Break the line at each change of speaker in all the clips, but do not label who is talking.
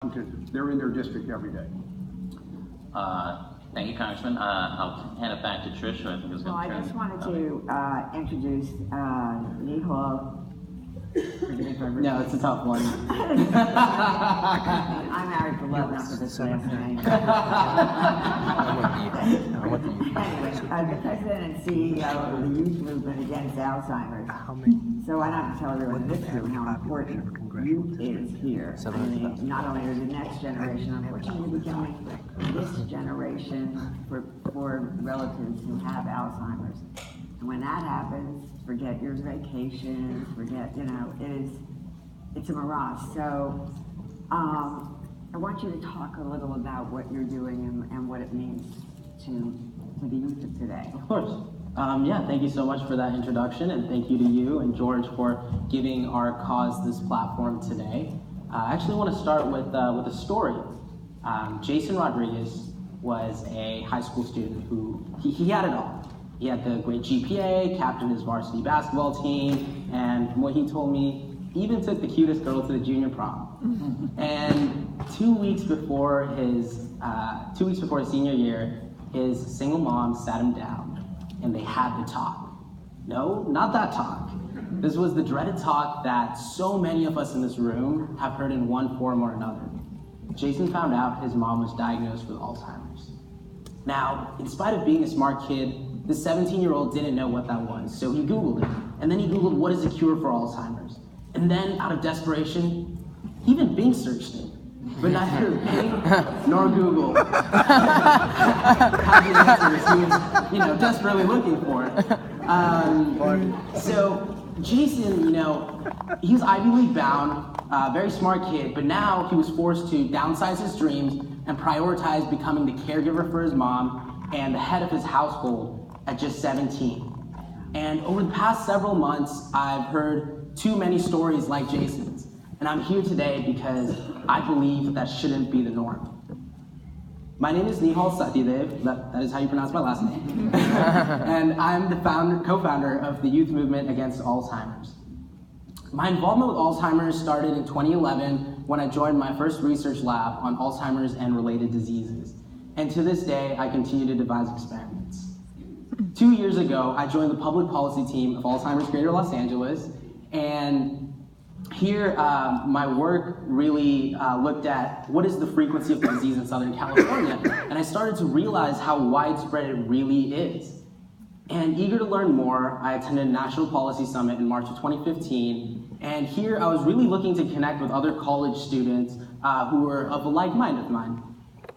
They're in their district every day.
Thank you, Congressman. I'll hand it back to Trish, who I think is going to turn.
I just wanted to introduce Nihal.
No, it's a tough one.
I'm married for love, not for this last name. Anyway, the president and CEO of the youth movement against Alzheimer's. So I have to tell everyone in this room how important youth is here. I mean, not only are the next generation, unfortunately, becoming this generation for relatives who have Alzheimer's. And when that happens, forget your vacations, forget, it's a mirage. So I want you to talk a little about what you're doing and what it means to the youth of today.
Of course. Thank you so much for that introduction, and thank you to you and George for giving our cause this platform today. I actually want to start with a story. Jason Rodriguez was a high school student who, he had it all. He had the great GPA, captained his varsity basketball team, and from what he told me, he even took the cutest girl to the junior prom. And 2 weeks before his senior year, his single mom sat him down, and they had the talk. No, not that talk. This was the dreaded talk that so many of us in this room have heard in one form or another. Jason found out his mom was diagnosed with Alzheimer's. Now, in spite of being a smart kid, the 17-year-old didn't know what that was, so he Googled it. And then he Googled, what is a cure for Alzheimer's? And then, out of desperation, he even Bing searched it. But neither Bing nor Google had the answers he was, desperately looking for. So Jason, he was Ivy League bound, very smart kid, but now he was forced to downsize his dreams and prioritize becoming the caregiver for his mom and the head of his household at just 17. And over the past several months, I've heard too many stories like Jason's. And I'm here today because I believe that shouldn't be the norm. My name is Nihal Satyadev, that is how you pronounce my last name. And I'm the co-founder of the youth movement against Alzheimer's. My involvement with Alzheimer's started in 2011 when I joined my first research lab on Alzheimer's and related diseases. And to this day, I continue to devise experiments. 2 years ago, I joined the public policy team of Alzheimer's Greater Los Angeles, and here, my work really looked at what is the frequency of the disease in Southern California, and I started to realize how widespread it really is. And eager to learn more, I attended a national policy summit in March of 2015, and here I was really looking to connect with other college students who were of a like mind of mine.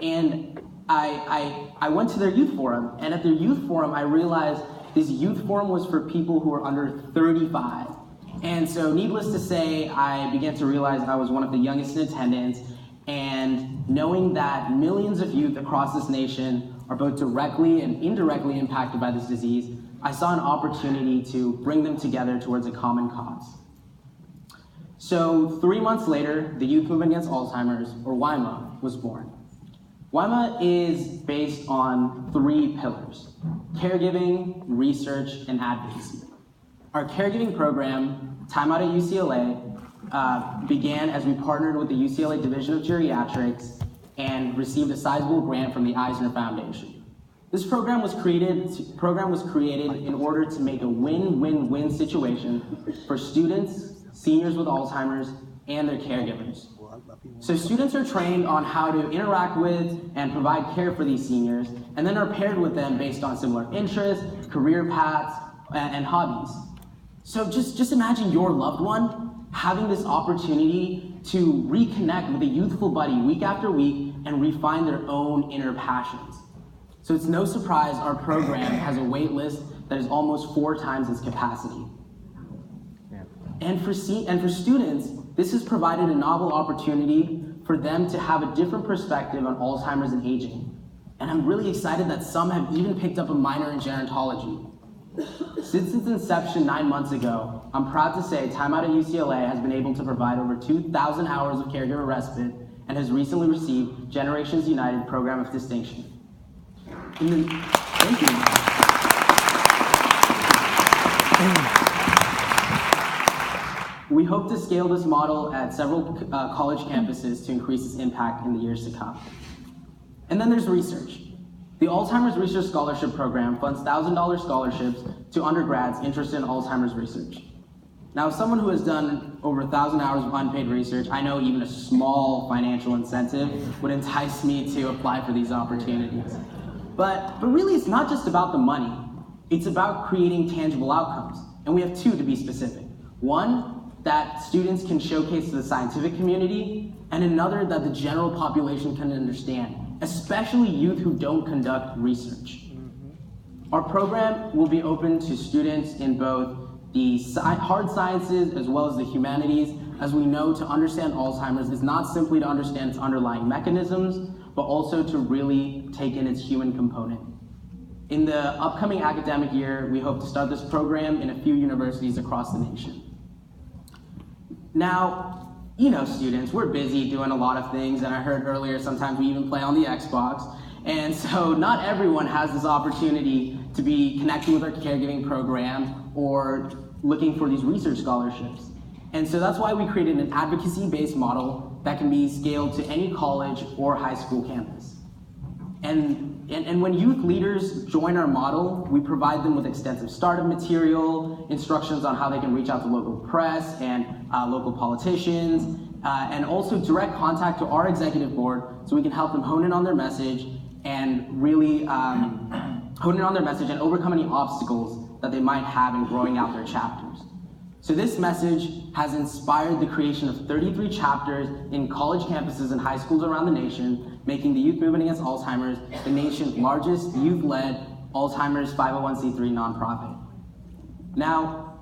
And I went to their youth forum, and at their youth forum, I realized this youth forum was for people who were under 35. And so, needless to say, I began to realize I was one of the youngest in attendance, and knowing that millions of youth across this nation are both directly and indirectly impacted by this disease, I saw an opportunity to bring them together towards a common cause. So 3 months later, the Youth Movement Against Alzheimer's, or YMA, was born. YMA is based on 3 pillars: caregiving, research, and advocacy. Our caregiving program, Time Out at UCLA, began as we partnered with the UCLA Division of Geriatrics and received a sizable grant from the Eisner Foundation. This program was created in order to make a win-win-win situation for students, seniors with Alzheimer's, and their caregivers. So students are trained on how to interact with and provide care for these seniors, and then are paired with them based on similar interests, career paths, and hobbies. So just imagine your loved one having this opportunity to reconnect with a youthful buddy week after week and refine their own inner passions. So it's no surprise our program has a wait list that is almost 4 times its capacity. And for students, this has provided a novel opportunity for them to have a different perspective on Alzheimer's and aging. And I'm really excited that some have even picked up a minor in gerontology. Since its inception 9 months ago, I'm proud to say Time Out at UCLA has been able to provide over 2,000 hours of caregiver respite and has recently received Generations United Program of Distinction. Thank you. We hope to scale this model at several college campuses to increase its impact in the years to come. And then there's research. The Alzheimer's Research Scholarship Program funds $1,000 scholarships to undergrads interested in Alzheimer's research. Now, as someone who has done over 1,000 hours of unpaid research, I know even a small financial incentive would entice me to apply for these opportunities. But really, it's not just about the money. It's about creating tangible outcomes. And we have two to be specific. One, that students can showcase to the scientific community, and another that the general population can understand, especially youth who don't conduct research. Our program will be open to students in both the hard sciences as well as the humanities, as we know to understand Alzheimer's is not simply to understand its underlying mechanisms, but also to really take in its human component. In the upcoming academic year, we hope to start this program in a few universities across the nation. Now, you know, students, we're busy doing a lot of things, and I heard earlier sometimes we even play on the Xbox, and so not everyone has this opportunity to be connecting with our caregiving program or looking for these research scholarships. And so that's why we created an advocacy-based model that can be scaled to any college or high school campus. And when youth leaders join our model, we provide them with extensive startup material, instructions on how they can reach out to local press and local politicians, and also direct contact to our executive board so we can help them hone in on their message and really hone in on their message and overcome any obstacles that they might have in growing out their chapters. So this message has inspired the creation of 33 chapters in college campuses and high schools around the nation, making the Youth Movement Against Alzheimer's the nation's largest youth-led Alzheimer's 501c3 nonprofit. Now,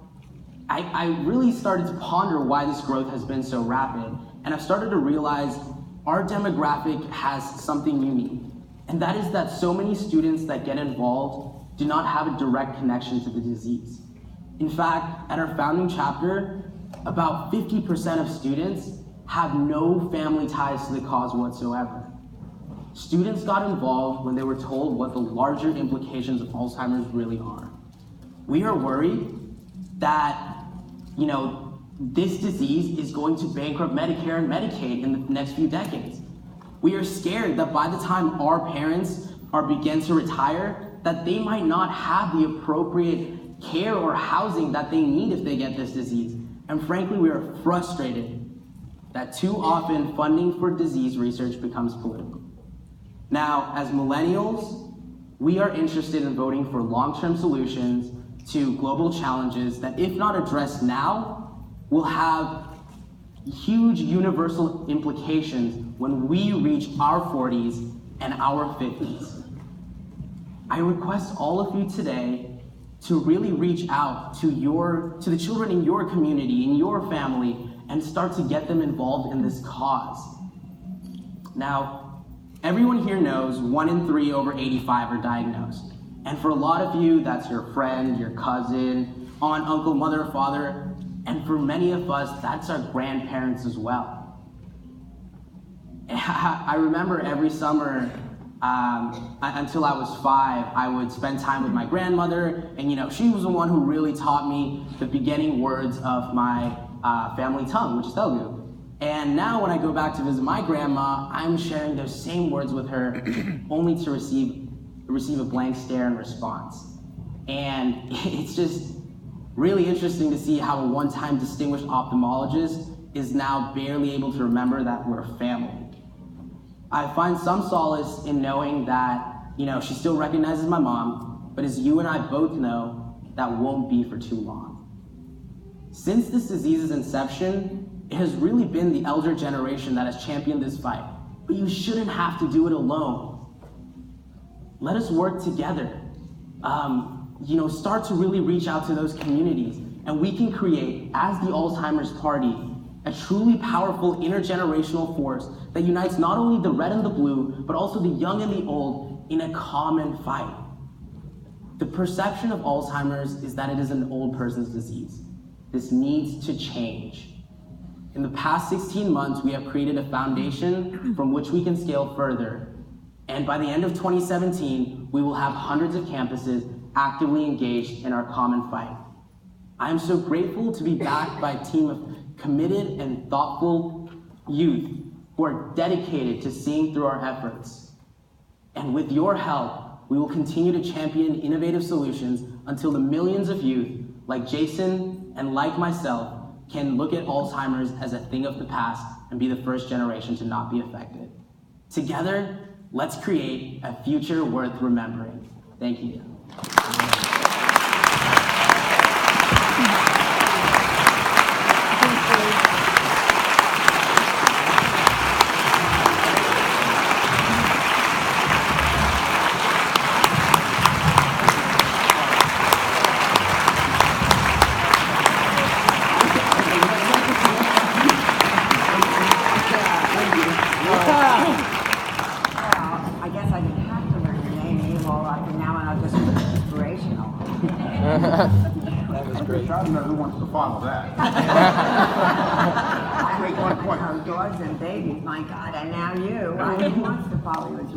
I really started to ponder why this growth has been so rapid, and I've started to realize our demographic has something unique, and that is that so many students that get involved do not have a direct connection to the disease. In fact, at our founding chapter, about 50% of students have no family ties to the cause whatsoever. Students got involved when they were told what the larger implications of Alzheimer's really are. We are worried that, you know, this disease is going to bankrupt Medicare and Medicaid in the next few decades. We are scared that by the time our parents begin to retire, that they might not have the appropriate care or housing that they need if they get this disease. And frankly, we are frustrated that too often funding for disease research becomes political. Now, as millennials, we are interested in voting for long-term solutions to global challenges that, if not addressed now, will have huge universal implications when we reach our 40s and our 50s. I request all of you today to really reach out to the children in your community, in your family, and start to get them involved in this cause. Now, everyone here knows 1 in 3 over 85 are diagnosed. And for a lot of you, that's your friend, your cousin, aunt, uncle, mother, father, and for many of us, that's our grandparents as well. I remember every summer, until I was 5, I would spend time with my grandmother, and you know, she was the one who really taught me the beginning words of my family tongue, which is Telugu. And now when I go back to visit my grandma, I'm sharing those same words with her, only to receive a blank stare in response. And it's just really interesting to see how a one-time distinguished ophthalmologist is now barely able to remember that we're family. I find some solace in knowing that, you know, she still recognizes my mom, but as you and I both know, that won't be for too long. Since this disease's inception, it has really been the elder generation that has championed this fight, but you shouldn't have to do it alone. Let us work together. You know, start to really reach out to those communities, and we can create, as the Alzheimer's Party, a truly powerful intergenerational force that unites not only the red and the blue, but also the young and the old in a common fight. The perception of Alzheimer's is that it is an old person's disease. This needs to change. In the past 16 months, we have created a foundation from which we can scale further. And by the end of 2017, we will have hundreds of campuses actively engaged in our common fight. I am so grateful to be backed by a team of committed and thoughtful youth who are dedicated to seeing through our efforts. And with your help, we will continue to champion innovative solutions until the millions of youth, like Jason and like myself, can look at Alzheimer's as a thing of the past and be the first generation to not be affected. Together, let's create a future worth remembering. Thank you.
That was great. I don't know who wants to follow that.
I make 1 point. Dogs and babies, my God, and now you. Who wants to follow you?